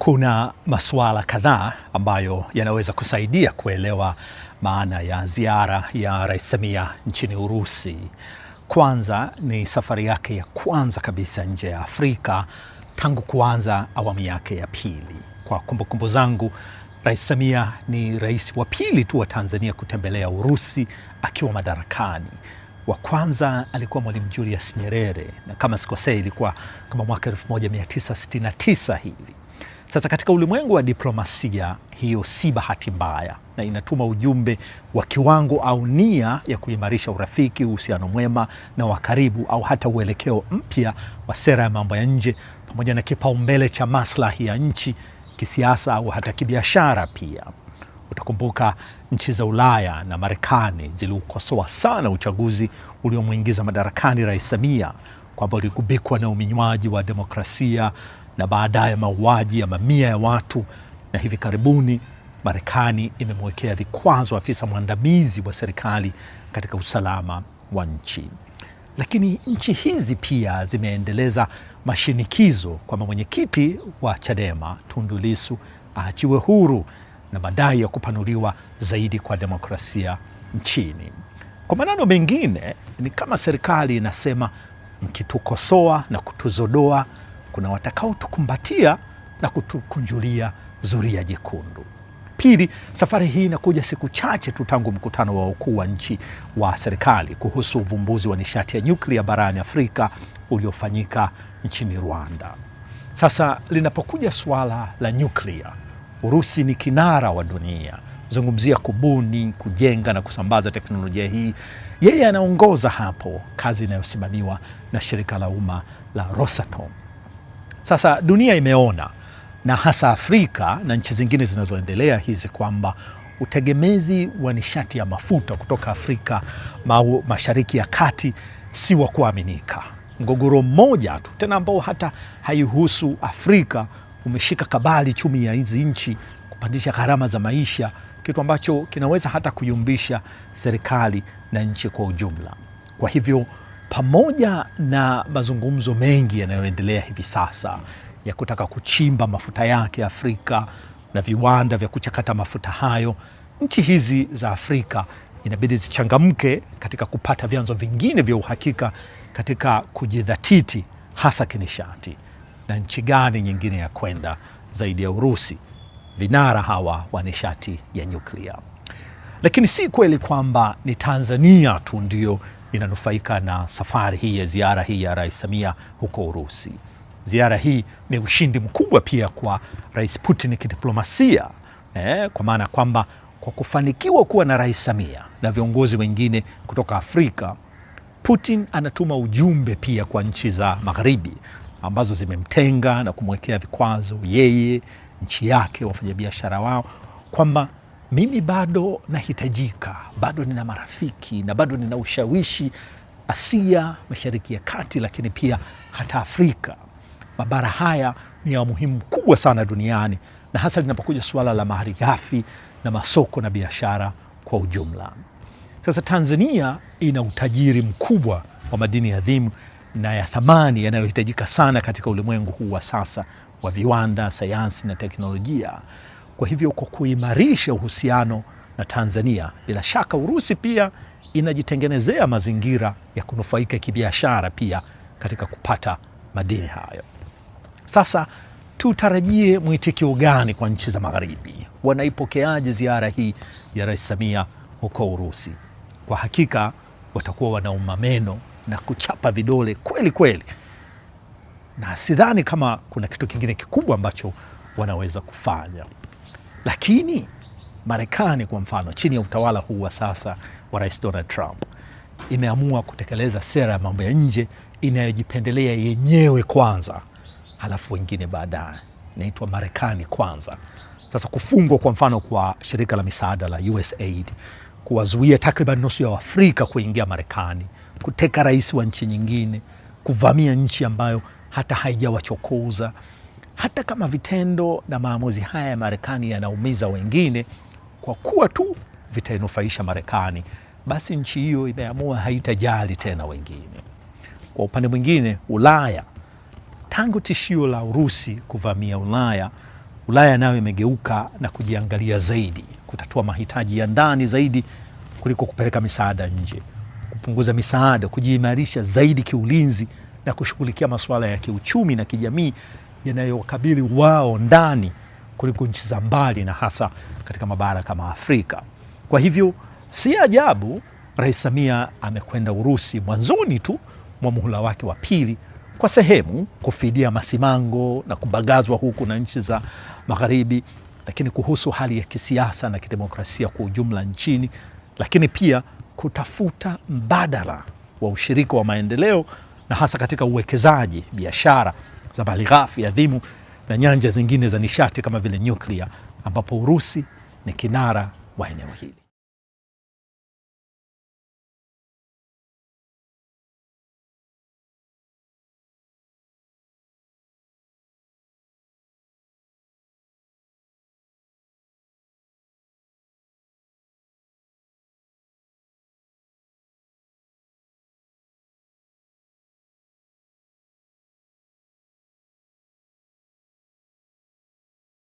Kuna masuala kadhaa ambayo yanaweza kusaidia kuelewa maana ya ziara ya Rais Samia nchini Urusi. Kwanza ni safari yake ya kwanza kabisa nje ya Afrika tangu kuanza awamu yake ya pili. Kwa kumbukumbu zangu, Rais Samia ni rais wa pili tu wa Tanzania kutembelea Urusi akiwa madarakani. Wa kwanza alikuwa Mwalimu Julius Nyerere, na kama sikosei ilikuwa kama mwaka 1969 hivi. Sasa katika ulimwengu wa diplomasia, hiyo si bahati mbaya na inatuma ujumbe wa kiwango au nia ya kuimarisha urafiki, uhusiano mwema na wa karibu, au hata uelekeo mpya wa sera ya mambo ya nje, pamoja na kipaumbele cha maslahi ya nchi kisiasa au hata kibiashara pia. Utakumbuka nchi za Ulaya na Marekani ziliukosoa sana uchaguzi uliomwingiza madarakani Rais Samia, kwamba uligubikwa na uminywaji wa demokrasia na baadaye mauaji ya mamia ya watu, na hivi karibuni Marekani imemwekea vikwazo afisa mwandamizi wa serikali katika usalama wa nchi. Lakini nchi hizi pia zimeendeleza mashinikizo kwamba mwenyekiti wa Chadema Tundu Lissu aachiwe huru na madai ya kupanuliwa zaidi kwa demokrasia nchini. Kwa maneno mengine, ni kama serikali inasema, mkitukosoa na kutuzodoa, kuna watakao tukumbatia na kutukunjulia zulia jekundu. Pili, safari hii inakuja siku chache tu tangu mkutano wa wakuu wa nchi wa serikali kuhusu uvumbuzi wa nishati ya nyuklia barani Afrika uliofanyika nchini Rwanda. Sasa linapokuja suala la nyuklia, Urusi ni kinara wa dunia. Zungumzia kubuni, kujenga na kusambaza teknolojia hii. Yeye anaongoza hapo, kazi inayosimamiwa na shirika la umma la Rosatom. Sasa dunia imeona, na hasa Afrika na nchi zingine zinazoendelea hizi, kwamba utegemezi wa nishati ya mafuta kutoka Afrika Mashariki ya Kati si wa kuaminika. Mgogoro mmoja tu tena ambao hata haihusu Afrika umeshika kabali chumi ya hizi nchi, kupandisha gharama za maisha, kitu ambacho kinaweza hata kuyumbisha serikali na nchi kwa ujumla. Kwa hivyo, pamoja na mazungumzo mengi yanayoendelea hivi sasa ya kutaka kuchimba mafuta yake Afrika na viwanda vya kuchakata mafuta hayo, nchi hizi za Afrika inabidi zichangamke katika kupata vyanzo vingine vya uhakika katika kujidhatiti, hasa kinishati. Na nchi gani nyingine ya kwenda zaidi ya Urusi, vinara hawa wa nishati ya nyuklia? Lakini si kweli kwamba ni Tanzania tu ndio inanufaika na safari hii ya ziara hii ya Rais Samia huko Urusi. Ziara hii ni ushindi mkubwa pia kwa Rais Putin kidiplomasia, kwa maana kwamba kwa kufanikiwa kuwa na Rais Samia na viongozi wengine kutoka Afrika, Putin anatuma ujumbe pia kwa nchi za Magharibi ambazo zimemtenga na kumwekea vikwazo yeye, nchi yake, wafanyabiashara wao, kwamba mimi bado nahitajika, bado nina marafiki na bado nina ushawishi Asia, Mashariki ya Kati, lakini pia hata Afrika. Mabara haya ni ya muhimu kubwa sana duniani, na hasa linapokuja suala la malighafi na masoko na biashara kwa ujumla. Sasa Tanzania ina utajiri mkubwa wa madini adhimu na ya thamani yanayohitajika sana katika ulimwengu huu wa sasa wa viwanda, sayansi na teknolojia. Kwa hivyo, kwa kuimarisha uhusiano na Tanzania, bila shaka Urusi pia inajitengenezea mazingira ya kunufaika kibiashara pia katika kupata madini hayo. Sasa tutarajie mwitikio gani kwa nchi za Magharibi? Wanaipokeaje ziara hii ya Rais Samia huko Urusi? Kwa hakika watakuwa wanauma meno na kuchapa vidole kweli kweli, na sidhani kama kuna kitu kingine kikubwa ambacho wanaweza kufanya. Lakini Marekani kwa mfano, chini ya utawala huu wa sasa wa Rais Donald Trump, imeamua kutekeleza sera ya mambo ya nje inayojipendelea yenyewe kwanza, halafu wengine baadaye. Inaitwa Marekani kwanza. Sasa kufungwa kwa mfano kwa shirika la misaada la USAID, kuwazuia takriban nusu ya Afrika kuingia Marekani, kuteka rais wa nchi nyingine, kuvamia nchi ambayo hata haijawachokoza. Hata kama vitendo na maamuzi haya ya Marekani yanaumiza wengine, kwa kuwa tu vitainufaisha Marekani, basi nchi hiyo imeamua haitajali tena wengine. Kwa upande mwingine, Ulaya, tangu tishio la Urusi kuvamia Ulaya, Ulaya nayo imegeuka na kujiangalia zaidi, kutatua mahitaji ya ndani zaidi kuliko kupeleka misaada nje, kupunguza misaada, kujiimarisha zaidi kiulinzi na kushughulikia masuala ya kiuchumi na kijamii yanayowakabili wao ndani kuliko nchi za mbali, na hasa katika mabara kama Afrika. Kwa hivyo si ajabu Rais Samia amekwenda Urusi mwanzoni tu mwa muhula wake wa pili, kwa sehemu kufidia masimango na kubagazwa huku na nchi za Magharibi, lakini kuhusu hali ya kisiasa na kidemokrasia kwa ujumla nchini, lakini pia kutafuta mbadala wa ushirika wa maendeleo na hasa katika uwekezaji, biashara za malighafi adhimu na nyanja zingine za nishati kama vile nyuklia, ambapo Urusi ni kinara wa eneo hili.